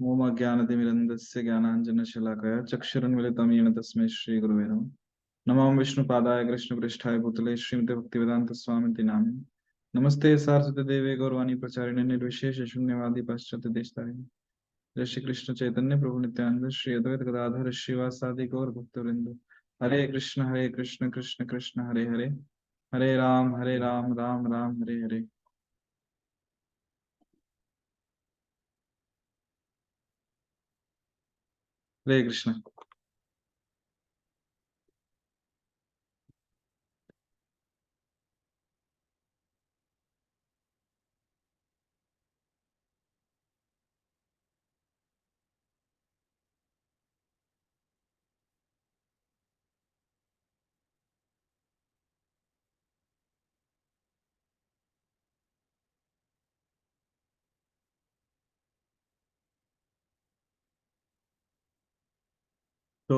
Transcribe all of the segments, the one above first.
मोम ज्ञानतिमिरन्दस्य ज्ञानाञ्जनशलाकया चक्षुरुन्मिलितं येन तस्मै श्रीगुरवे नमः। नमो विष्णुपादाय कृष्णपृष्ठाय भूतले श्रीमते भक्तिवेदान्तस्वामिति नामिने। नमस्ते सारस्वती देवे गौरवाणी प्रचारिणे निर्विशेष शून्यवादी पाश्चात्य देशतारिणे। जय श्री कृष्ण चैतन्य प्रभु नित्यानंद श्री अद्वैत गदाधर श्रीवासादि गौर भक्तवृंद। हरे कृष्ण कृष्ण कृष्ण हरे हरे, हरे राम राम राम हरे हरे। हरे कृष्ण। तो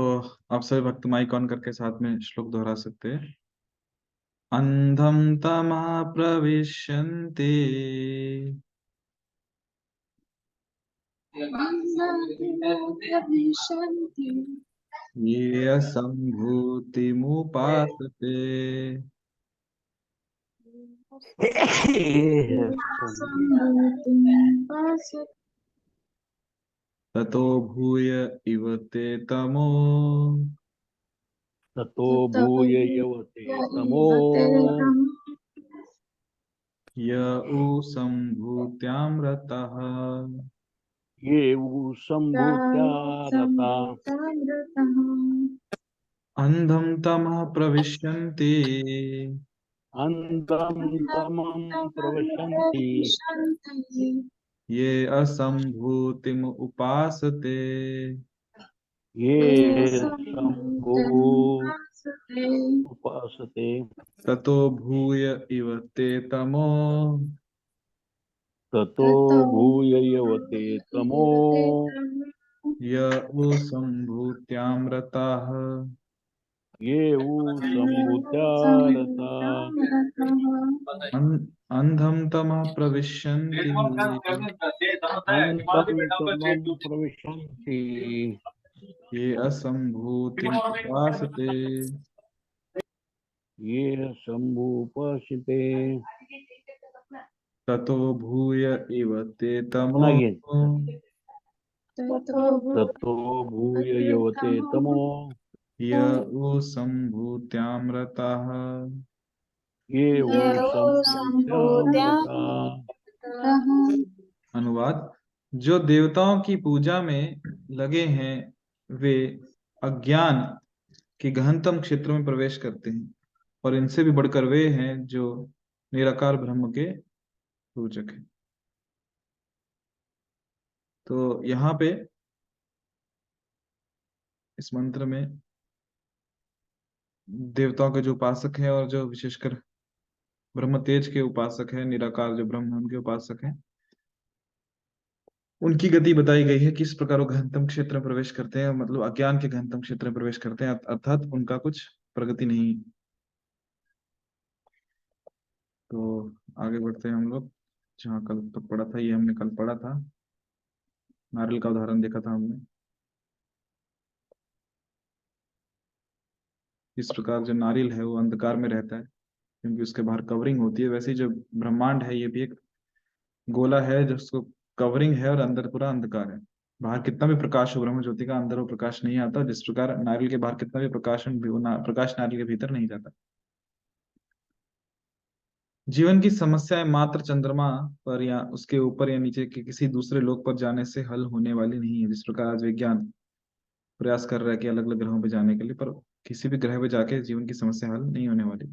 आप सभी भक्त माइक ऑन करके साथ में श्लोक दोहरा सकते हैं। अंधम तमा प्रविशन्ति ये असंभूतिमुपासते ततो भूय इव ते तमो ततो भूय यवते तमो य उ संभूत्यामृतः। ये संभूत्या रता। अंधम तमः प्रविशन्ति अंधं तमं प्रविशन्ति ये असंभूतिम उपासते ये संभू उपासते ततो भूय इव ते तमो ततो भूय यवते तमो य उ संभूत्यामृतः। ये संभूत्या रता। अंधम तमः प्रविशन्ति अंधं तमं प्रविशन्ति ये असंभूतिम उपासते ये संभूपासिते। ततो भूय इव ते तमो पुनः ततो भूय यवते तमो य उ संभूत्यामृतः। ये संभूत्यामृता। अनुवाद। जो देवताओं की पूजा में लगे हैं वे अज्ञान के गहनतम क्षेत्रों में प्रवेश करते हैं, और इनसे भी बढ़कर वे हैं जो निराकार ब्रह्म के पूजक हैं। तो यहाँ पे इस मंत्र में देवताओं के जो उपासक हैं और जो विशेषकर ब्रह्म तेज के उपासक हैं, निराकार जो ब्रह्म है उनके उपासक हैं, उनकी गति बताई गई है। किस प्रकार वो गहनतम क्षेत्र में प्रवेश करते हैं, मतलब अज्ञान के गहनतम क्षेत्र में प्रवेश करते हैं, अर्थात उनका कुछ प्रगति नहीं। तो आगे बढ़ते हैं हम लोग। जहाँ कल तक पढ़ा था, ये हमने कल पढ़ा था, नारियल का उदाहरण देखा था हमने। इस प्रकार जो नारियल है वो अंधकार में रहता है क्योंकि उसके बाहर कवरिंग होती है। वैसे ही जो ब्रह्मांड है ये भी एक गोला है जिसको कवरिंग है और अंदर पूरा अंधकार है। बाहर कितना भी प्रकाश हो ब्रह्म ज्योति का, अंदर वो प्रकाश नहीं आता। जिस प्रकार नारियल के बाहर कितना भी प्रकाश प्रकाश नारियल के भीतर नहीं जाता। जीवन की समस्याएं मात्र चंद्रमा पर या उसके ऊपर या नीचे के किसी दूसरे लोक पर जाने से हल होने वाली नहीं है। जिस प्रकार आज विज्ञान प्रयास कर रहा है कि अलग अलग ग्रहों पर जाने के लिए, पर किसी भी ग्रह पे जाके जीवन की समस्या हल नहीं होने वाली।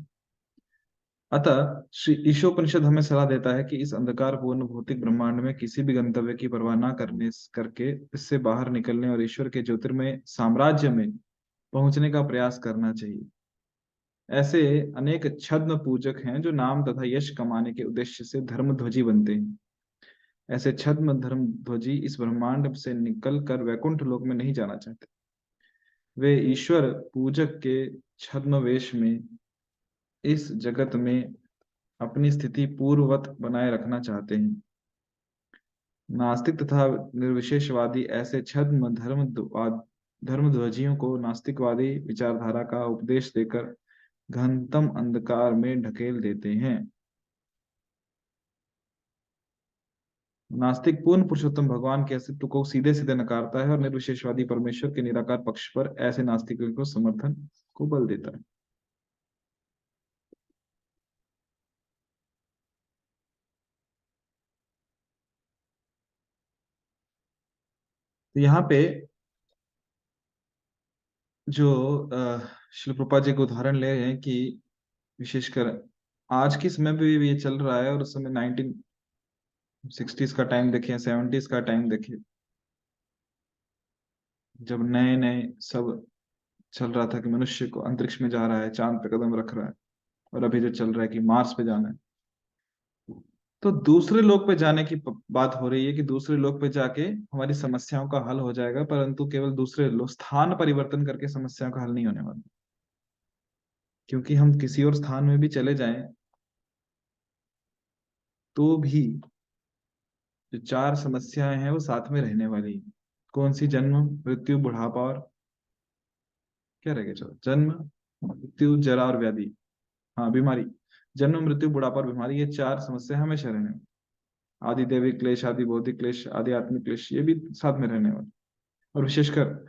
अतः श्री ईशोपनिषद हमें सलाह देता है कि इस अंधकार पूर्ण भौतिक ब्रह्मांड में किसी भी गंतव्य की परवाह न करने करके इससे बाहर निकलने और ईश्वर के ज्योतिर्मय साम्राज्य में पहुंचने का प्रयास करना चाहिए। ऐसे अनेक छद्म पूजक हैं जो नाम तथा यश कमाने के उद्देश्य से धर्मध्वजी बनते हैं। ऐसे छद्म धर्मध्वजी इस ब्रह्मांड से निकल कर वैकुंठ लोक में नहीं जाना चाहते। वे ईश्वर पूजक के छद्म वेश में इस जगत में अपनी स्थिति पूर्ववत बनाए रखना चाहते हैं। नास्तिक तथा निर्विशेषवादी ऐसे छद्म धर्मध्वजियों को नास्तिकवादी विचारधारा का उपदेश देकर गहनतम अंधकार में ढकेल देते हैं। नास्तिक पूर्ण पुरुषोत्तम भगवान के अस्तित्व को सीधे सीधे नकारता है और निर्विशेषवादी परमेश्वर के निराकार पक्ष पर ऐसे नास्तिकों को समर्थन को बल देता है। तो यहाँ पे जो श्रील प्रभुपाद जी को उदाहरण ले रहे हैं कि विशेषकर आज के समय पे भी ये चल रहा है, और उस समय 1960s का टाइम देखें, 70s का टाइम देखें, जब नए नए सब चल रहा था कि मनुष्य को अंतरिक्ष में जा रहा है, चांद पे कदम रख रहा है, और अभी जो चल रहा है कि मार्स पे जाना है। तो दूसरे लोक पे जाने की बात हो रही है कि दूसरे लोक पे जाके हमारी समस्याओं का हल हो जाएगा, परंतु केवल दूसरे स्थान परिवर्तन करके समस्याओं का हल नहीं होने वाला। क्योंकि हम किसी और स्थान में भी चले जाएं तो भी जो चार समस्याएं हैं वो साथ में रहने वाली हैं। कौन सी? जन्म, मृत्यु, बुढ़ापा और क्या रह गया? चलो, जन्म, मृत्यु, जरा और व्याधि। हाँ, बीमारी। जन्म, मृत्यु, बुढ़ापा और बीमारी, ये चार समस्या हमेशा रहने वाली। आदि दैविक क्लेश, आदि भौतिक क्लेश, आदि आत्मिक क्लेश, ये भी साथ में रहने वाले। और विशेषकर,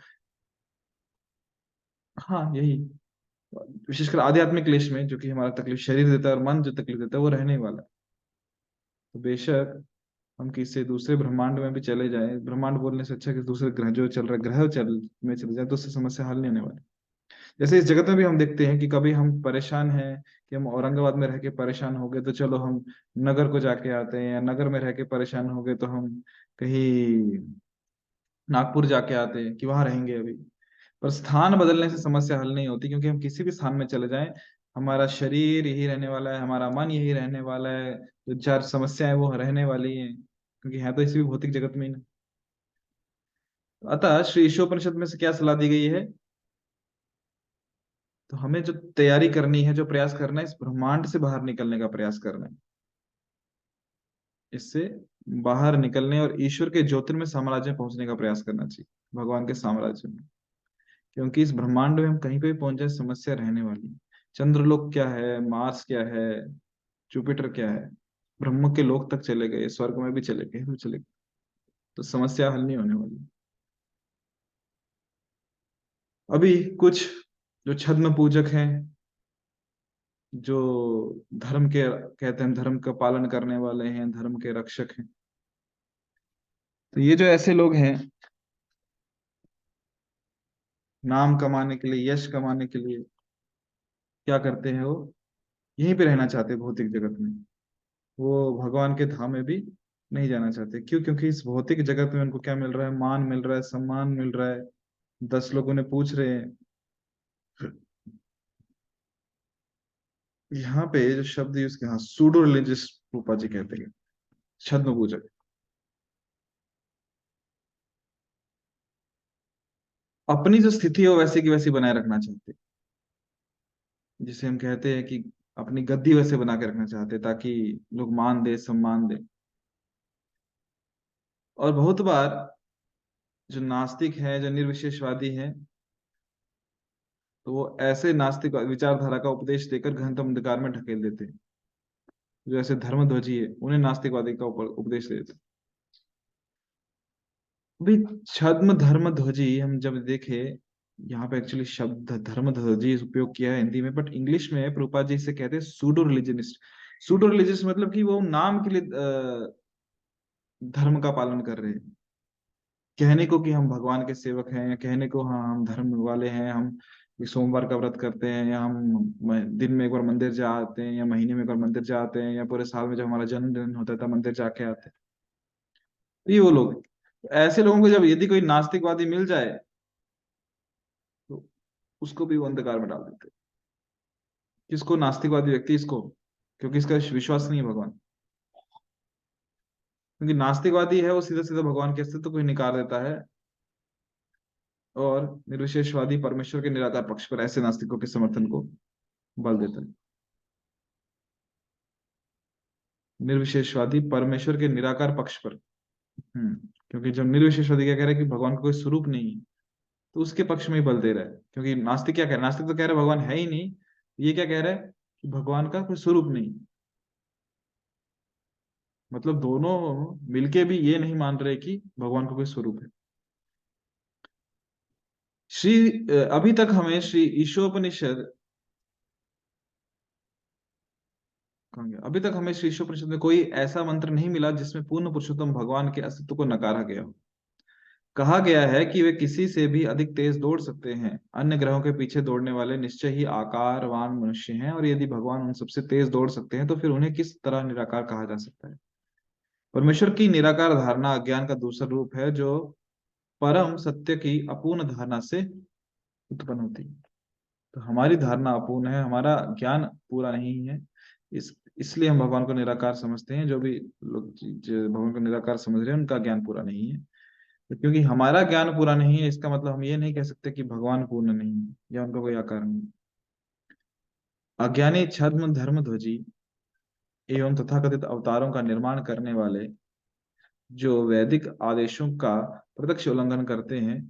हाँ यही, विशेषकर आध्यात्मिक क्लेश में जो कि हमारा तकलीफ शरीर देता है और मन जो तकलीफ देता है वो रहने वाला है। तो बेशक हम किसी दूसरे ब्रह्मांड में भी चले जाएं, ब्रह्मांड बोलने से अच्छा कि दूसरे ग्रह जो चल रहा है, ग्रह चल में चले जाए, तो उससे समस्या हल नहीं होने वाली। जैसे इस जगत में भी हम देखते हैं कि कभी हम परेशान हैं कि हम औरंगाबाद में रह के परेशान हो गए, तो चलो हम नगर को जाके आते हैं, या नगर में रह के परेशान हो गए तो हम कहीं नागपुर जाके आते हैं कि वहां रहेंगे अभी। पर स्थान बदलने से समस्या हल नहीं होती, क्योंकि हम किसी भी स्थान में चले जाएं, हमारा शरीर यही रहने वाला है, हमारा मन यही रहने वाला है, जो चार समस्याएं वो रहने वाली हैं, क्योंकि है तो इसी भी भौतिक जगत में ही ना। अतः श्री ईशोपनिषद में से क्या सलाह दी गई है? तो हमें जो तैयारी करनी है, जो प्रयास करना है, इस ब्रह्मांड से बाहर निकलने का प्रयास करना है, इससे बाहर निकलने और ईश्वर के ज्योतिर्मय साम्राज्य में पहुंचने का प्रयास करना चाहिए, भगवान के साम्राज्य में। क्योंकि इस ब्रह्मांड में हम कहीं पे भी पहुंच जाए, समस्या रहने वाली है। चंद्रलोक क्या है, मार्स क्या है, जुपिटर क्या है, ब्रह्म के लोक तक चले गए, स्वर्ग में भी चले गए, तो चले गए, तो समस्या हल नहीं होने वाली। अभी कुछ जो छद्म पूजक हैं, जो धर्म के कहते हैं, धर्म का पालन करने वाले हैं, धर्म के रक्षक हैं, तो ये जो ऐसे लोग हैं, नाम कमाने के लिए, यश कमाने के लिए क्या करते हैं? वो यहीं पे रहना चाहते हैं भौतिक जगत में, वो भगवान के धाम में भी नहीं जाना चाहते। क्यों? क्योंकि इस भौतिक जगत में उनको क्या मिल रहा है? मान मिल रहा है, सम्मान मिल रहा है, 10 लोग उन्हें पूछ रहे हैं। यहाँ पे जो शब्द यूज किया, हाँ, सूडो रिलीजियस, रूपा जी कहते हैं, छद्म पूजक, अपनी जो स्थिति है वो वैसे की वैसी बनाए रखना चाहते हैं। जिसे हम कहते हैं कि अपनी गद्दी वैसे बना के रखना चाहते हैं, ताकि लोग मान दे, सम्मान दे। और बहुत बार जो नास्तिक है, जो निर्विशेषवादी है, तो वो ऐसे नास्तिक विचारधारा का उपदेश देकर गहनतम अंधकार में ढकेल देते हैं। जो ऐसे धर्मध्वजी है, उन्हें नास्तिकवादी का उपदेश देते हैं। भाई, छद्म धर्मध्वजी हम जब देखे, यहाँ पे एक्चुअली शब्द धर्मध्वजी उपयोग किया है हिंदी में, बट इंग्लिश में प्रभुपाद जी से कहते हैं सूडो रिलीजनिस्ट। सूडो रिलीजियस मतलब कि वो नाम के लिए धर्म का पालन कर रहे हैं। कहने को कि हम भगवान के सेवक हैं, या कहने को हाँ हम धर्म वाले हैं, हम सोमवार का व्रत करते हैं, या हम दिन में एक बार मंदिर जा आते हैं, या महीने में एक बार मंदिर जा आते हैं, या पूरे साल में जब हमारा जन्मदिन होता है तब मंदिर जाके आते हैं। तो ये वो लोग हैं। तो ऐसे लोगों को जब यदि कोई नास्तिकवादी मिल जाए, तो उसको भी वो अंधकार में डाल देते हैं। किसको? नास्तिकवादी व्यक्ति, इसको, क्योंकि इसका विश्वास नहीं है भगवान। क्योंकि नास्तिकवादी है वो सीधा सीधा भगवान के अस्तित्व को ही निकार देता है, और निर्विशेषवादी परमेश्वर के निराकार पक्ष पर ऐसे नास्तिकों के समर्थन को बल देता है। निर्विशेषवादी परमेश्वर के निराकार पक्ष पर क्योंकि जब निर्विशेषवादी क्या कह रहा है कि भगवान का कोई स्वरूप नहीं है, तो उसके पक्ष में ही बल दे रहा है। क्योंकि नास्तिक क्या कह रहा है, नास्तिक तो कह रहा है भगवान है ही नहीं, ये क्या कह रहा है कि भगवान का कोई स्वरूप नहीं। मतलब दोनों मिलके भी ये नहीं मान रहे कि भगवान का कोई स्वरूप है। अभी तक हमें श्री ईशोपनिषद कहाँ गया? अभी तक हमें श्री ईशोपनिषद में कोई ऐसा मंत्र नहीं मिला जिसमें पूर्ण पुरुषोत्तम भगवान के अस्तित्व को नकारा गया हो। कहा गया है कि वे किसी से भी अधिक तेज दौड़ सकते हैं, अन्य ग्रहों के पीछे दौड़ने वाले निश्चय ही आकारवान मनुष्य हैं, और यदि भगवान उन सबसे तेज दौड़ सकते हैं तो फिर उन्हें किस तरह निराकार कहा जा सकता है। परमेश्वर की निराकार धारणा अज्ञान का दूसरा रूप है, जो परम सत्य की अपूर्ण धारणा से उत्पन्न होती है। तो हमारी धारणा अपूर्ण है, हमारा ज्ञान पूरा नहीं है। इसलिए हम भगवान को निराकार समझते हैं। जो भी लोग जो भगवान को निराकार समझ रहे हैं उनका ज्ञान पूरा नहीं है। तो क्योंकि हमारा ज्ञान पूरा नहीं है, इसका मतलब हम ये नहीं कह सकते कि भगवान पूर्ण नहीं है या उनका कोई आकार नहीं। अज्ञानी छद्म धर्म ध्वजी एवं तथाकथित अवतारों का निर्माण करने वाले, जो वैदिक आदेशों का प्रत्यक्ष उल्लंघन करते हैं,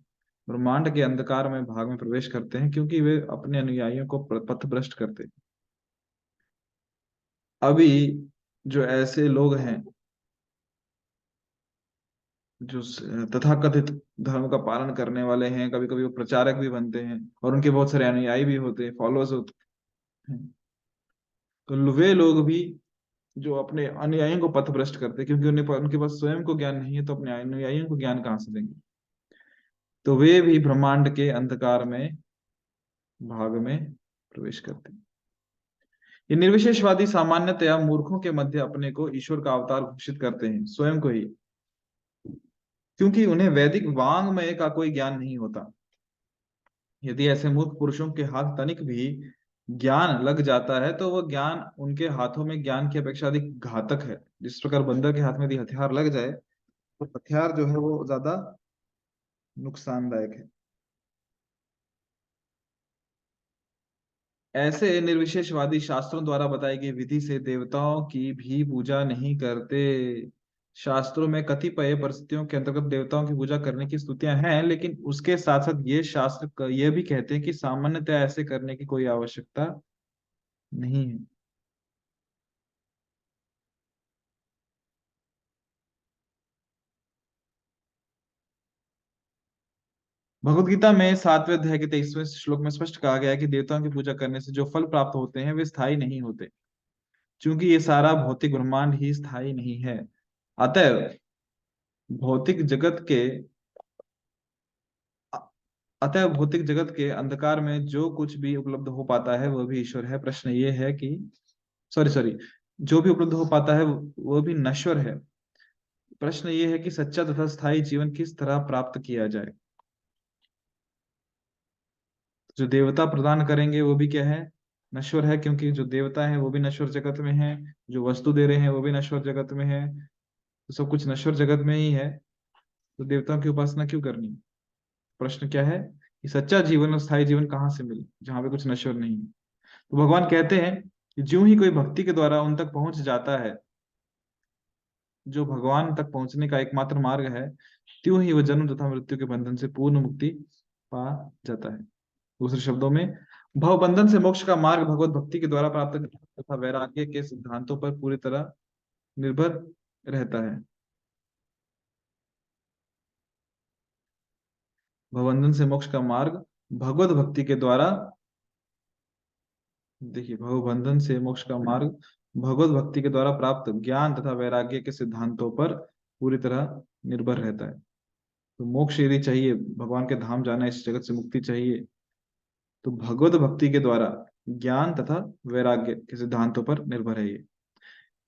ब्रह्मांड के अंधकार में भाग में प्रवेश करते हैं, क्योंकि वे अपने अनुयायियों को पथभ्रष्ट करते हैं। अभी जो ऐसे लोग हैं जो तथाकथित धर्म का पालन करने वाले हैं, कभी कभी वो प्रचारक भी बनते हैं और उनके बहुत सारे अनुयायी भी होते हैं, फॉलोअर्स होते हैं। तो वे लोग भी जो अपने अनुयायियों को पथभ्रष्ट करते हैं, क्योंकि उनके पास स्वयं को ज्ञान नहीं है, तो अपने अनुयायियों को ज्ञान कहाँ से देंगे। तो वे भी ब्रह्मांड के अंधकार में भाग में प्रवेश करते हैं। ये निर्विशेषवादी सामान्यतया मूर्खों के मध्य अपने को ईश्वर का अवतार घोषित करते हैं, स्वयं को ही, क्योंकि उन्हें वैदिक वांग्मय का कोई ज्ञान नहीं होता। यदि ऐसे मूर्ख पुरुषों के हाथ तनिक भी ज्ञान लग जाता है तो वह ज्ञान उनके हाथों में ज्ञान की अपेक्षा अधिक घातक है। जिस प्रकार बंदर के हाथ में यदि हथियार लग जाए तो हथियार जो है वो ज्यादा नुकसानदायक है। ऐसे निर्विशेषवादी शास्त्रों द्वारा बताई गई विधि से देवताओं की भी पूजा नहीं करते। शास्त्रों में कतिपय परिस्थितियों के अंतर्गत देवताओं की पूजा करने की स्तुतियां हैं, लेकिन उसके साथ साथ ये शास्त्र ये भी कहते हैं कि सामान्यतः ऐसे करने की कोई आवश्यकता नहीं है। भगवत गीता में 7वें अध्याय के 23वें श्लोक में स्पष्ट कहा गया है कि देवताओं की पूजा करने से जो फल प्राप्त होते हैं वे स्थायी नहीं होते, क्योंकि ये सारा भौतिक ब्रह्मांड ही स्थायी नहीं है। अतएव भौतिक जगत के अतः भौतिक जगत के अंधकार में जो कुछ भी उपलब्ध हो पाता है वह भी ईश्वर है। प्रश्न ये है कि सॉरी सॉरी जो भी उपलब्ध हो पाता है वह भी नश्वर है। प्रश्न ये है कि सच्चा तथा स्थायी जीवन किस तरह प्राप्त किया जाए। जो देवता प्रदान करेंगे वो भी क्या है, नश्वर है, क्योंकि जो देवता है वो भी नश्वर जगत में है, जो वस्तु दे रहे हैं वो भी नश्वर जगत में है, तो सब कुछ नश्वर जगत में ही है। तो देवताओं की उपासना क्यों करनी। प्रश्न क्या है कि सच्चा जीवन और स्थायी जीवन कहाँ से मिले जहां पे कुछ नश्वर नहीं है। तो भगवान कहते हैं कि ज्यों ही कोई भक्ति के द्वारा उन तक पहुंच जाता है, जो भगवान तक पहुंचने का एकमात्र मार्ग है, त्यों ही वह जन्म तथा मृत्यु के बंधन से पूर्ण मुक्ति पा जाता है। दूसरे शब्दों में, भव बंधन से मोक्ष का मार्ग भगवत भक्ति के द्वारा प्राप्त तथा वैराग्य के सिद्धांतों पर पूरी तरह निर्भर रहता है। भवबंधन से मोक्ष का मार्ग भगवत भक्ति के द्वारा, देखिए, भवबंधन से मोक्ष का मार्ग भगवत भक्ति के द्वारा प्राप्त ज्ञान तथा वैराग्य के सिद्धांतों पर पूरी तरह निर्भर रहता है। तो मोक्ष यदि चाहिए, भगवान के धाम जाना, इस जगत से मुक्ति चाहिए, तो भगवत भक्ति के द्वारा ज्ञान तथा वैराग्य के सिद्धांतों पर निर्भर है ये।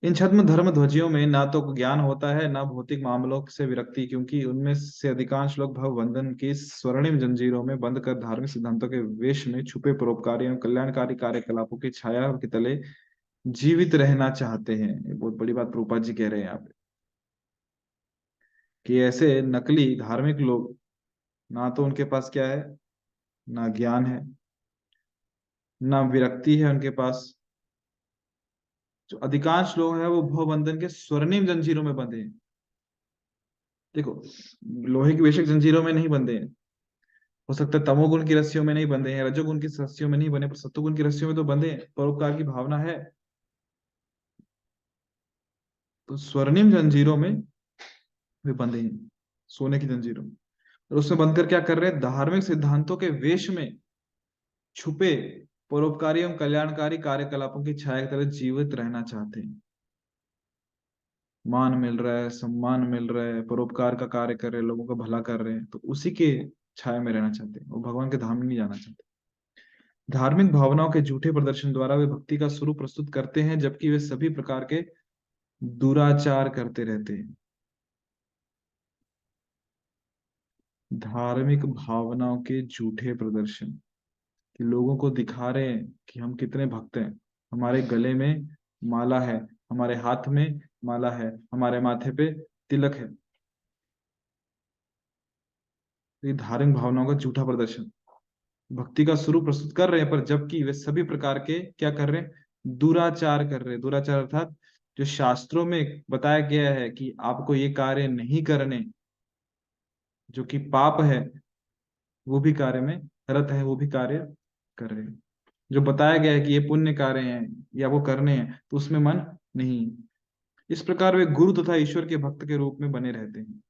इन छद्म धर्म ध्वजियों में ना तो ज्ञान होता है ना भौतिक मामलों से विरक्ति, क्योंकि उनमें से अधिकांश लोग भव बंधन की स्वर्णिम जंजीरों में बंद कर धार्मिक सिद्धांतों के वेश में छुपे परोपकारी एवं कल्याणकारी कार्यकलापों की छाया के तले जीवित रहना चाहते हैं। ये बहुत बड़ी बात प्रभुपाद जी कह रहे हैं यहाँ पे, कि ऐसे नकली धार्मिक लोग, ना तो उनके पास क्या है, ना ज्ञान है, ना विरक्ति है उनके पास। जो अधिकांश लोग हैं वो भव बंधन के स्वर्णिम जंजीरों में बंधे हैं। देखो, लोहे की बेशक जंजीरों में नहीं बंधे हैं, हो सकता है तमोगुण की रस्सियों में नहीं बंधे हैं, रजोगुण की रस्सियों में नहीं बने, पर सत्वगुण की रस्सियों में तो बंधे हैं, परोपकार की भावना है। तो स्वर्णिम जंजीरों में वे बंधे हैं, सोने की जंजीरों में। और उसमें बंधकर क्या कर रहे हैं? धार्मिक सिद्धांतों के वेश में छुपे परोपकारी एवं कल्याणकारी कार्यकलापों की छाया की तरह जीवित रहना चाहते हैं। मान मिल रहा है, सम्मान मिल रहा है, परोपकार का कार्य कर रहे हैं, लोगों का भला कर रहे हैं, तो उसी के छाया में रहना चाहते हैं, वो भगवान के धाम में नहीं जाना चाहते। धार्मिक भावनाओं के झूठे प्रदर्शन द्वारा वे भक्ति का स्वरूप प्रस्तुत करते हैं, जबकि वे सभी प्रकार के दुराचार करते रहते हैं। धार्मिक भावनाओं के झूठे प्रदर्शन, कि लोगों को दिखा रहे हैं कि हम कितने भक्त हैं, हमारे गले में माला है, हमारे हाथ में माला है, हमारे माथे पे तिलक है। तो ये धार्मिक भावनाओं का झूठा प्रदर्शन, भक्ति का स्वरूप प्रस्तुत कर रहे हैं, पर जबकि वे सभी प्रकार के क्या कर रहे हैं? दुराचार कर रहे हैं। दुराचार अर्थात जो शास्त्रों में बताया गया है कि आपको ये कार्य नहीं करने, जो कि पाप है, वो भी कार्य में रत है, वो भी कार्य कर रहे हैं। जो बताया गया है कि ये पुण्य कार्य हैं या वो करने हैं, तो उसमें मन नहीं। इस प्रकार वे गुरु तथा ईश्वर के भक्त के रूप में बने रहते हैं।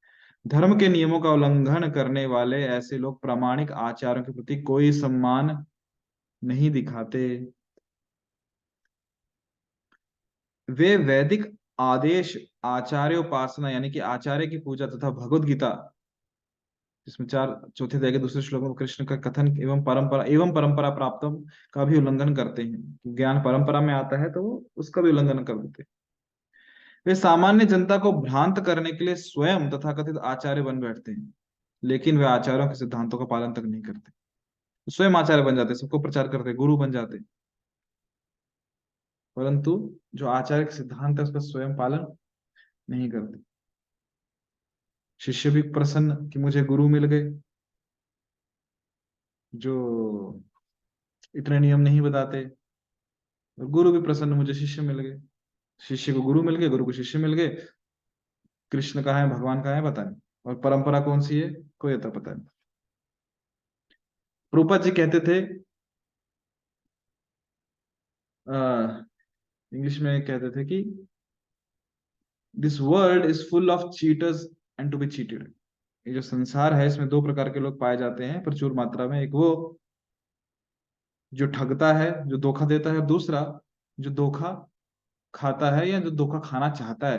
धर्म के नियमों का उल्लंघन करने वाले ऐसे लोग प्रामाणिक आचारों के प्रति कोई सम्मान नहीं दिखाते। वे वैदिक आदेश, आचार्य उपासना यानी कि आचार्य की पूजा तथा भगवत गीता, जिसमें 4 चौथे अध्याय के दूसरे श्लोकों में कृष्ण का कथन एवं परंपरा प्राप्त का भी उल्लंघन करते हैं। ज्ञान परंपरा में आता है तो वो उसका भी उल्लंघन कर देते हैं। वे सामान्य जनता को भ्रांत करने के लिए स्वयं तथाकथित आचार्य बन बैठते हैं, लेकिन वे आचार्यों के सिद्धांतों का पालन तक नहीं करते। स्वयं आचार्य बन जाते, सबको प्रचार करते, गुरु बन जाते, परंतु जो आचार्य के सिद्धांत है उसका स्वयं पालन नहीं करते। शिष्य भी प्रसन्न कि मुझे गुरु मिल गए, जो इतने नियम नहीं बताते, और गुरु भी प्रसन्न, मुझे शिष्य मिल गए। शिष्य को गुरु मिल गए, गुरु को शिष्य मिल गए। कृष्ण कहाँ है, भगवान कहाँ है, पता नहीं। और परंपरा कौन सी है, कोई अता पता नहीं। प्रभुपाद जी कहते थे, इंग्लिश में कहते थे कि this world is full of cheaters and to be cheated. ये जो संसार है, इसमें 2 प्रकार के लोग पाए जाते हैं प्रचुर मात्रा में। एक वो जो ठगता है, जो धोखा देता है, और दूसरा जो धोखा खाता है या जो धोखा खाना चाहता है।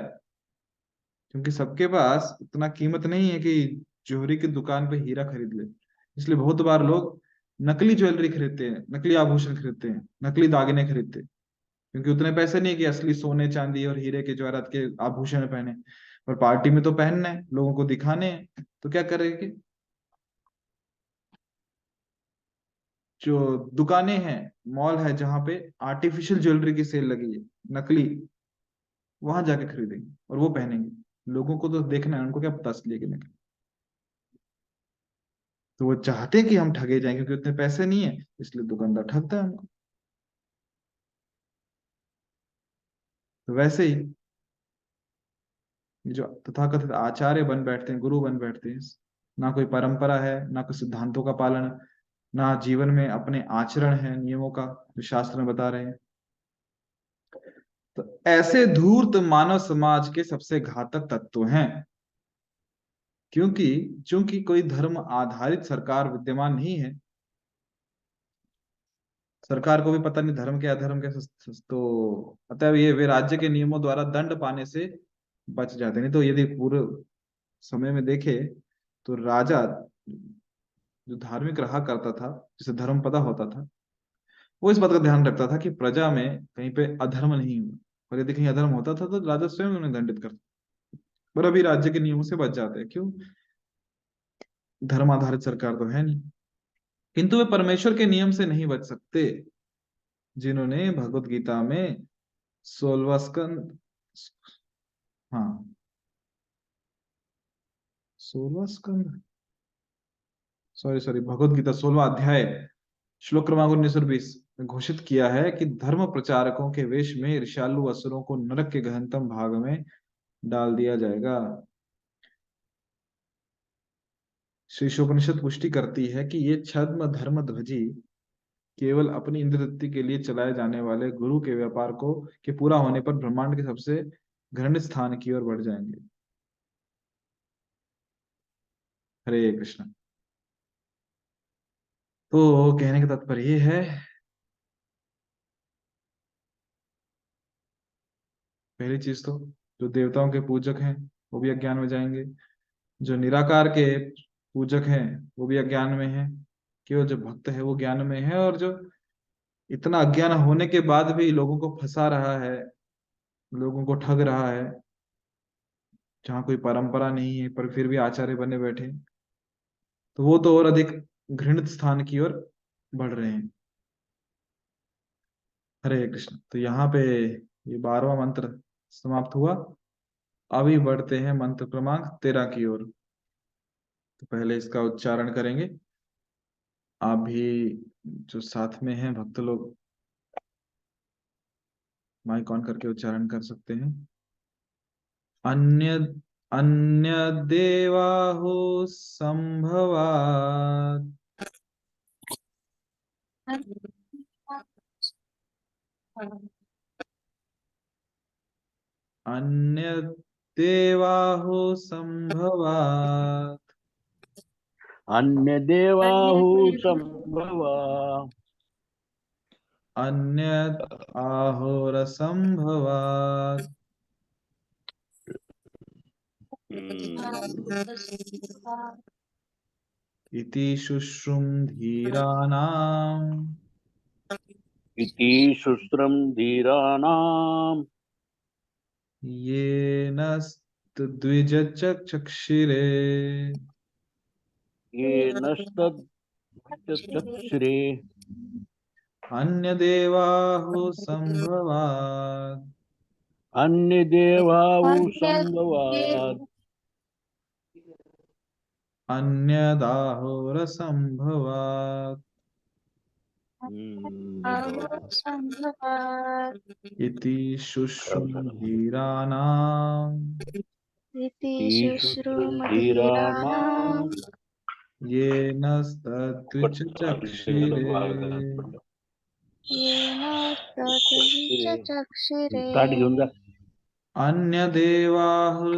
क्योंकि सबके पास उतना कीमत नहीं है कि जोहरी की दुकान पे हीरा खरीद ले, इसलिए बहुत बार लोग नकली ज्वेलरी खरीदते हैं, नकली आभूषण खरीदते हैं, नकली दागिने खरीदते हैं, क्योंकि उतने पैसे नहीं है कि असली सोने चांदी और हीरे के जवाहरात के आभूषण पहने। पर पार्टी में तो पहनना है, लोगों को दिखाने हैं, तो क्या करेंगे? जो दुकानें हैं, मॉल है जहाँ पे आर्टिफिशियल ज्वेलरी की सेल लगी है, नकली, वहां जाके खरीदेंगे और वो पहनेंगे। लोगों को तो देखना है, उनको क्या पता असली है कि नकली। तो वो चाहते हैं कि हम ठगे जाएं, क्योंकि उतने पैसे नहीं है, इसलिए दुकानदार ठगता है हमको। तो वैसे ही ये जो तथाकथित आचार्य बन बैठते हैं, गुरु बन बैठते हैं, ना कोई परंपरा है, ना कोई सिद्धांतों का पालन, ना जीवन में अपने आचरण है नियमों का जो शास्त्र में बता रहे हैं। तो ऐसे धूर्त मानव समाज के सबसे घातक तत्व हैं, क्योंकि चूंकि कोई धर्म आधारित सरकार विद्यमान नहीं है। सरकार को भी पता नहीं धर्म क्या अधर्म क्या, तो अतः ये वे राज्य के नियमों द्वारा दंड पाने से बच जाते। नहीं तो यदि पूरे समय में देखे तो राजा जो धार्मिक रहा करता था, जिसे धर्म पता होता था, वो इस बात का ध्यान रखता था कि प्रजा में कहीं पे अधर्म नहीं हो। और यदि कहीं अधर्म होता था तो राजा स्वयं उन्हें दंडित करता। पर अभी राज्य के नियमों से बच जाते हैं, क्यों? धर्म आधारित सरकार तो है नहीं। किंतु वे परमेश्वर के नियम से नहीं बच सकते, जिन्होंने भगवत गीता में 16वां स्कंद, हाँ 16वां स्कंद, सॉरी सॉरी, भगवत गीता 16वां अध्याय श्लोक क्रमांक 1920 में घोषित किया है कि धर्म प्रचारकों के वेश में ईर्ष्यालु असुरों को नरक के गहनतम भाग में डाल दिया जाएगा। शीर्षोपनिषद पुष्टि करती है कि ये छद्म धर्म ध्वजी केवल अपनी इंद्रवृत्ति के लिए चलाए जाने वाले गुरु के व्यापार को के पूरा होने पर ब्रह्मांड के सबसे घृणित स्थान की ओर बढ़ जाएंगे। हरे कृष्ण। तो कहने का तात्पर्य ये है, पहली चीज तो जो देवताओं के पूजक हैं वो भी अज्ञान में जाएंगे, जो निराकार के पूजक हैं वो भी अज्ञान में हैं, केवल जो भक्त है वो ज्ञान में है, और जो इतना अज्ञान होने के बाद भी लोगों को फंसा रहा है, लोगों को ठग रहा है, जहाँ कोई परंपरा नहीं है पर फिर भी आचार्य बने बैठे, तो वो तो और अधिक घृणित स्थान की ओर बढ़ रहे हैं। हरे कृष्ण। तो यहाँ पे ये 12वां मंत्र समाप्त हुआ। अभी बढ़ते हैं मंत्र क्रमांक 13 की ओर। तो पहले इसका उच्चारण करेंगे। आप भी जो साथ में हैं भक्त लोग माइक ऑन करके उच्चारण कर सकते हैं। अन्य अन्य देवाहो संभवात् अन्य देवाहो संभवात् अन्य देवाहु संभवा अन्य आहोरसंभवात् इति शुश्रुम धीराणाम् इति शुश्रम धीराणाम येन द्विजचक्षिरे ये नस्तच्चक्षुरे अन्य देवाहो संभवात् अन्य देवाहु संभवात् अन्यदाहोरसंभवात् इति शुश्रुम धीराणाम् इति शुश्रुम धीराणाम शुश्रूमधीराणाम् येन तद्विचक्षिरे येन तद्विचक्षिरे ताट घेऊन जा अन्य देवाहुर्संभवात्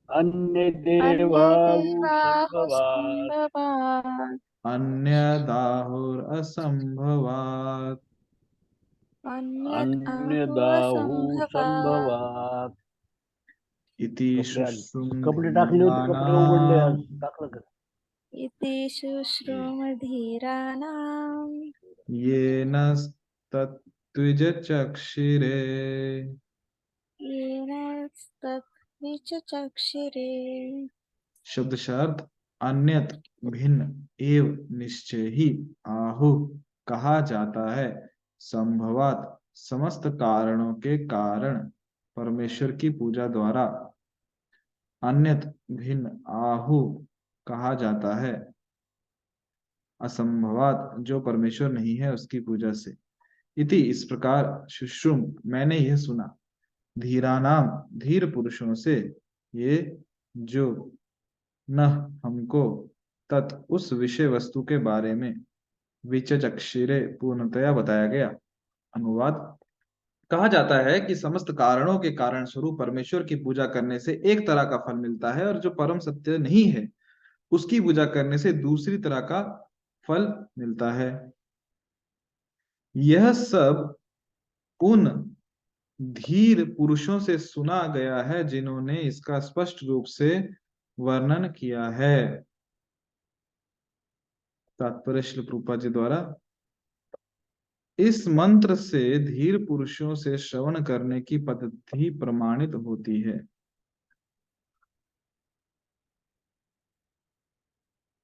अन्य अन्य देवाहु देवाः संभवात् सम्भवात् अन्यदाहुरसंभवात् अन्यद् अन्य दाहु आहुरसम्भवात् संभवात् इति कपडे आले शुश्रुम कपडे टाकले होते कपडे उघडले आज धीराणाम् टाकलं का इति शुश्रूमधीराणाम् येन तद्विचक्षिरे येन तद्विचक्षिरे शब्दशार्थ अन्यत भिन्न एव निश्चय ही आहु कहा जाता है संभवात समस्त कारणों के कारण परमेश्वर की पूजा द्वारा अन्यत भिन्न आहु कहा जाता है असंभवात जो परमेश्वर नहीं है उसकी पूजा से। इति इस प्रकार शुश्रुम मैंने यह सुना धीरानाम धीर पुरुषों से ये जो न हमको तत् उस विषय वस्तु के बारे में विचक्षिरे पूर्णतया बताया गया। अनुवाद। कहा जाता है कि समस्त कारणों के कारण स्वरूप परमेश्वर की पूजा करने से एक तरह का फल मिलता है और जो परम सत्य नहीं है उसकी पूजा करने से दूसरी तरह का फल मिलता है। यह सब उन धीर पुरुषों से सुना गया है जिन्होंने इसका स्पष्ट रूप से वर्णन किया है। तात्पर्य श्रील प्रभुपाद जी द्वारा। इस मंत्र से धीर पुरुषों से श्रवण करने की पद्धति प्रमाणित होती है।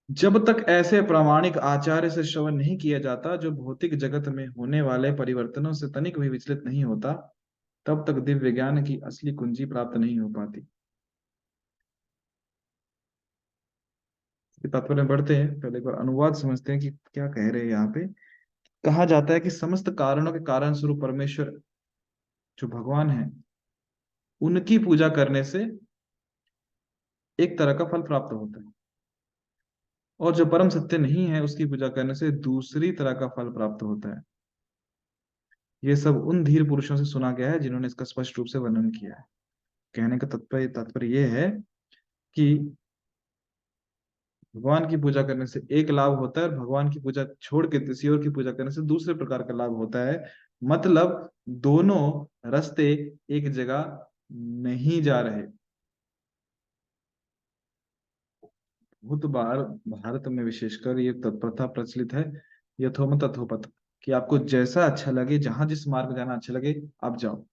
जब तक ऐसे प्रामाणिक आचार्य से श्रवण नहीं किया जाता जो भौतिक जगत में होने वाले परिवर्तनों से तनिक भी विचलित नहीं होता, तब तक दिव्य ज्ञान की असली कुंजी प्राप्त नहीं हो पाती। तात्पर्य में बढ़ते हैं, पहले एक बार अनुवाद समझते हैं कि क्या कह रहे हैं यहाँ पे। कहा जाता है कि समस्त कारणों के कारण स्वरूप परमेश्वर जो भगवान है उनकी पूजा करने से एक तरह का फल प्राप्त होता है, और जो परम सत्य नहीं है उसकी पूजा करने से दूसरी तरह का फल प्राप्त होता है। ये सब उन धीर पुरुषों से सुना गया है जिन्होंने इसका स्पष्ट रूप से वर्णन किया है। कहने का तात्पर्य तात्पर्य ये है कि भगवान की पूजा करने से एक लाभ होता है, और भगवान की पूजा छोड़ के किसी और की पूजा करने से दूसरे प्रकार का लाभ होता है। मतलब दोनों रास्ते एक जगह नहीं जा रहे। बहुत बार भारत में विशेषकर ये तत्प्रथा प्रचलित है, यथोमत तथोपत, कि आपको जैसा अच्छा लगे, जहां जिस मार्ग जाना अच्छा लगे आप जाओ।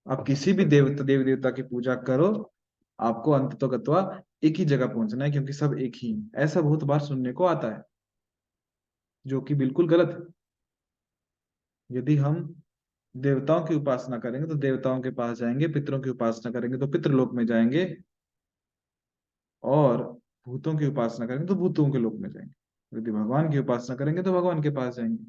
आप किसी भी देवी देवता की पूजा करो, आपको अंततोगत्वा एक ही जगह पहुंचना है, क्योंकि सब एक ही हैं। ऐसा बहुत बार सुनने को आता है, जो कि बिल्कुल गलत है। यदि हम देवताओं की उपासना करेंगे तो देवताओं के पास जाएंगे, पितरों की उपासना करेंगे तो पितृलोक में जाएंगे, और भूतों की उपासना करेंगे तो भूतों के लोक में जाएंगे। यदि भगवान की उपासना करेंगे तो भगवान के पास जाएंगे।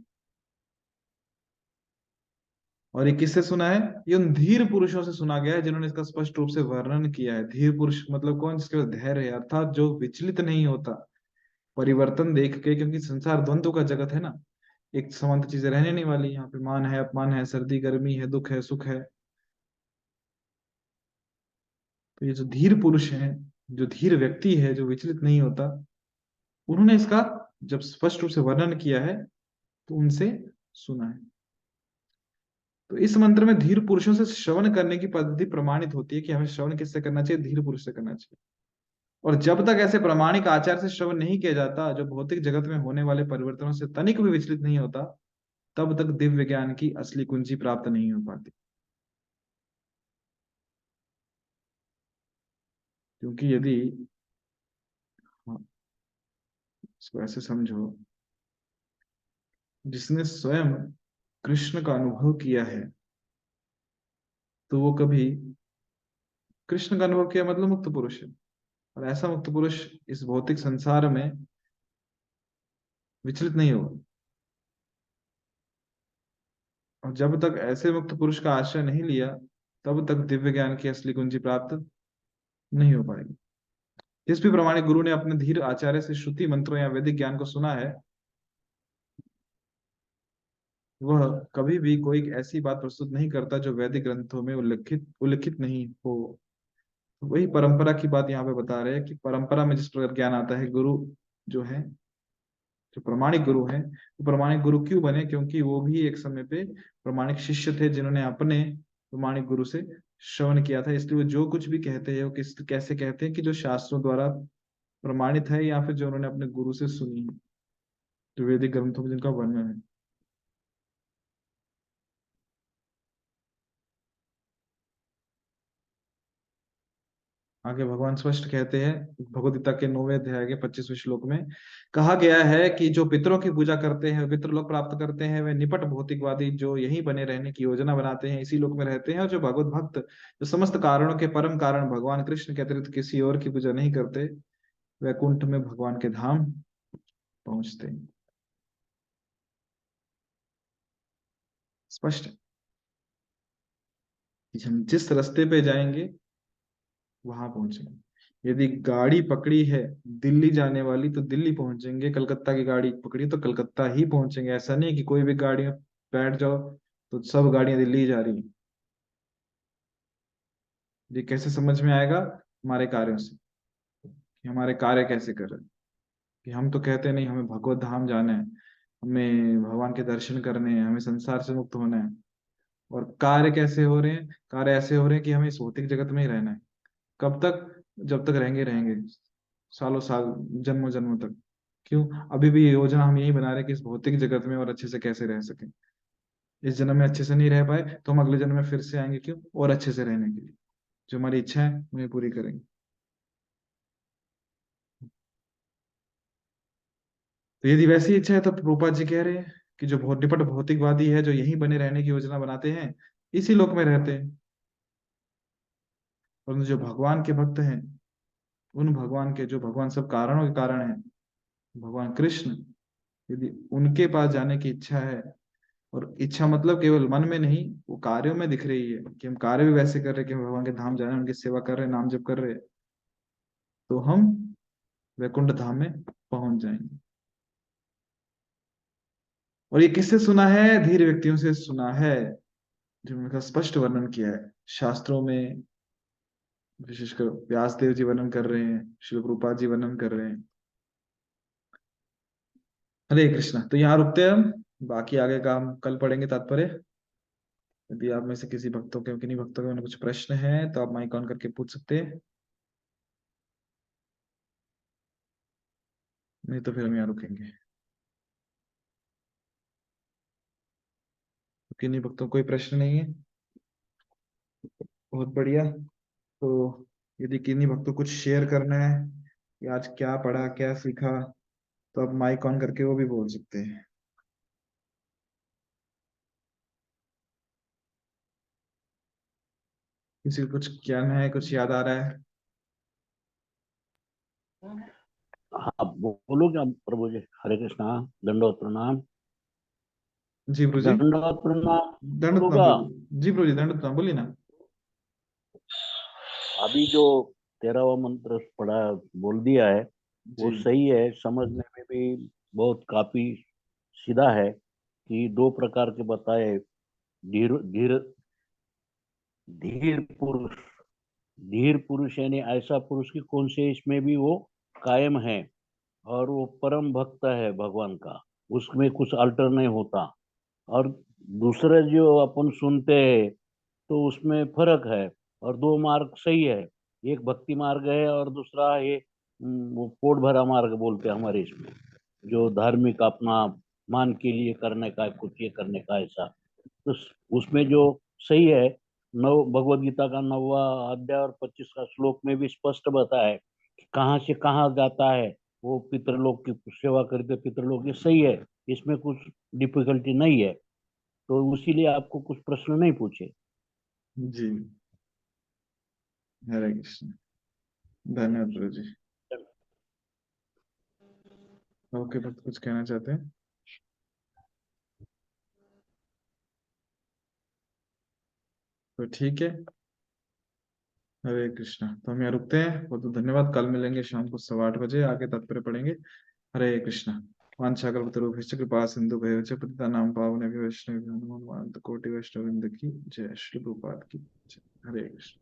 और ये किससे सुना है? ये उन धीर पुरुषों से सुना गया है जिन्होंने इसका स्पष्ट रूप से वर्णन किया है। धीर पुरुष मतलब कौन? जिसके पास धैर्य है, अर्थात जो विचलित नहीं होता परिवर्तन देख के, क्योंकि संसार द्वंद्व का जगत है ना। एक समान तो चीजें रहने नहीं वाली, यहाँ पे मान है, अपमान है, सर्दी गर्मी है, दुख है, सुख है। तो ये जो धीर पुरुष है, जो धीर व्यक्ति है, जो विचलित नहीं होता, उन्होंने इसका जब स्पष्ट रूप से वर्णन किया है तो उनसे सुना है। तो इस मंत्र में धीर पुरुषों से श्रवण करने की पद्धति प्रमाणित होती है कि हमें श्रवण किससे करना चाहिए? धीर पुरुष से करना चाहिए। और जब तक ऐसे प्रामाणिक आचार से श्रवण नहीं किया जाता, जो भौतिक जगत में होने वाले परिवर्तनों से तनिक भी विचलित नहीं होता, तब तक दिव्य ज्ञान की असली कुंजी प्राप्त नहीं हो पाती। क्योंकि यदि, हाँ, इसको ऐसे समझो, जिसने स्वयं कृष्ण का अनुभव किया है, तो वो कभी कृष्ण का अनुभव किया मतलब मुक्त पुरुष है। और ऐसा मुक्त पुरुष इस भौतिक संसार में विचलित नहीं होगा। और जब तक ऐसे मुक्त पुरुष का आश्रय नहीं लिया, तब तक दिव्य ज्ञान की असली कुंजी प्राप्त नहीं हो पाएगी। जिस भी प्रमाणिक गुरु ने अपने धीर आचार्य से श्रुति मंत्रों या वैदिक ज्ञान को सुना है, वह कभी भी कोई ऐसी बात प्रस्तुत नहीं करता जो वैदिक ग्रंथों में उल्लिखित उल्लिखित नहीं हो। वही परंपरा की बात यहाँ पे बता रहे हैं कि परंपरा में जिस प्रकार ज्ञान आता है, गुरु जो है, जो प्रमाणिक गुरु है, वो प्रमाणिक गुरु क्यों बने? क्योंकि वो भी एक समय पे प्रमाणिक शिष्य थे, जिन्होंने अपने प्रमाणिक गुरु से श्रवण किया था। इसलिए वो जो कुछ भी कहते हैं वो कैसे कहते हैं कि जो शास्त्रों द्वारा प्रमाणित है, या फिर जो उन्होंने अपने गुरु से सुनी है, जो वैदिक ग्रंथों में जिनका वर्णन है। आगे भगवान स्पष्ट कहते हैं, भगवद गीता के 9वें अध्याय के 25वें श्लोक में कहा गया है कि जो पितरों की पूजा करते हैं पितृ लोक प्राप्त करते हैं, वे निपट भौतिकवादी जो यहीं बने रहने की योजना बनाते हैं, इसी लोक में रहते हैं। और जो भगवत भक्त, जो समस्त कारणों के परम कारण भगवान कृष्ण के अतिरिक्त किसी और की पूजा नहीं करते, वैकुंठ में भगवान के धाम पहुंचते हैं। स्पष्ट है कि हम जिस रास्ते पे जाएंगे वहां पहुंचेंगे। यदि गाड़ी पकड़ी है दिल्ली जाने वाली तो दिल्ली पहुंचेंगे, कलकत्ता की गाड़ी पकड़ी तो कलकत्ता ही पहुंचेंगे। ऐसा नहीं कि कोई भी गाड़ी में बैठ जाओ तो सब गाड़ियां दिल्ली जा रही हैं। ये कैसे समझ में आएगा? हमारे कार्यों से, कि हमारे कार्य कैसे कर रहे हैं। कि हम तो कहते नहीं हमें भगवत धाम जाना है, हमें भगवान के दर्शन करने हैं, हमें संसार से मुक्त होना है, और कार्य कैसे हो रहे हैं? कार्य ऐसे हो रहे हैं कि हमें इस भौतिक जगत में ही रहना है। कब तक? जब तक रहेंगे रहेंगे, सालों साल, जन्मों जन्मों तक। क्यों? अभी भी ये योजना हम यही बना रहे हैं कि इस भौतिक जगत में और अच्छे से कैसे रह सकें। इस जन्म में अच्छे से नहीं रह पाए तो हम अगले जन्म में फिर से आएंगे। क्यों? और अच्छे से रहने के लिए। जो हमारी इच्छा है उन्हें पूरी करेंगे। तो यदि वैसी इच्छा है तो प्रभुपाद जी कह रहे हैं कि जो बहुत निपट भौतिकवादी है, जो यहीं बने रहने की योजना बनाते हैं, इसी लोक में रहते हैं। और जो भगवान के भक्त हैं, उन भगवान के, जो भगवान सब कारणों के कारण है, भगवान कृष्ण, यदि उनके पास जाने की इच्छा है, और इच्छा मतलब केवल मन में नहीं, वो कार्यों में दिख रही है कि हम कार्य भी वैसे कर रहे हैं कि हम भगवान के धाम जा रहे हैं, उनकी सेवा कर रहे हैं, नाम जप कर रहे हैं, तो हम वैकुंठ धाम में पहुंच जाएंगे। और ये किससे सुना है? धीर व्यक्तियों से सुना है, जिनका स्पष्ट वर्णन किया है शास्त्रों में। विशेषकर व्यास देव जी वर्णन कर रहे हैं, शिल प्रभुपाद जी वर्णन कर रहे हैं। हरे कृष्णा। तो यहाँ रुकते हैं हम, बाकी आगे का हम कल पढ़ेंगे तात्पर्य। यदि आप में से किसी भक्तों के, किन्हीं भक्तों के मन कुछ प्रश्न है तो आप माइक ऑन करके पूछ सकते हैं, नहीं तो फिर हम यहाँ रुकेंगे। तो किन्हीं भक्तों को कोई प्रश्न नहीं है, बहुत बढ़िया। तो यदि किन्हीं भक्तों को कुछ शेयर करना है कि आज क्या पढ़ा, क्या सीखा, तो आप माइक ऑन करके वो भी बोल सकते हैं। किसी को कुछ ज्ञान है, कुछ याद आ रहा है? हाँ, बोलो क्या प्रभु जी? हरे कृष्णा, दंडवत प्रणाम। जी प्रभु जी। दंडवत प्रणाम। दंडत नाम बोलूंगा। प्रभु जी, प्रभु जी दंडत नाम बोलिए ना। अभी जो 13वां मंत्र पढ़ा, बोल दिया है, वो जी सही है। समझने में भी बहुत काफी सीधा है कि दो प्रकार के बताए। धीर धीर धीर पुरुष। धीर पुरुष यानी ऐसा पुरुष की कौन से इसमें भी वो कायम है, और वो परम भक्त है भगवान का, उसमें कुछ अल्टर नहीं होता। और दूसरे जो अपन सुनते हैं तो उसमें फर्क है। और दो मार्ग सही है, एक भक्ति मार्ग है और दूसरा ये वो पोट भरा मार्ग बोलते हैं हमारे इसमें, जो धार्मिक अपना मान के लिए करने का, कुछ ये करने का ऐसा। तो उसमें जो सही है, नव भगवत गीता का 9वां अध्याय और 25 का श्लोक में भी स्पष्ट बताया है कि कहाँ से कहाँ जाता है वो, पितृलोक की सेवा करते पितृलोक, ये सही है। इसमें कुछ डिफिकल्टी नहीं है। तो इसीलिए आपको कुछ प्रश्न नहीं पूछे। जी। हरे कृष्ण। धन्यवाद प्रभु जी। ओके, भक्त कुछ कहना चाहते हैं? तो ठीक है। हरे कृष्णा। तो हम यहाँ रुकते हैं, बहुत बहुत धन्यवाद। कल मिलेंगे शाम को 8:15 आगे तात्पर्य पढ़ेंगे। हरे कृष्णा। वाञ्छाकल्पतरुभ्यश्च कृपा सिन्धुभ्यश्च पतितानां पावनेभ्यो वैष्णवेभ्यो नमो नमः। कोटि वैष्णववृंद की जय। श्री प्रभुपाद की जय। हरे कृष्ण।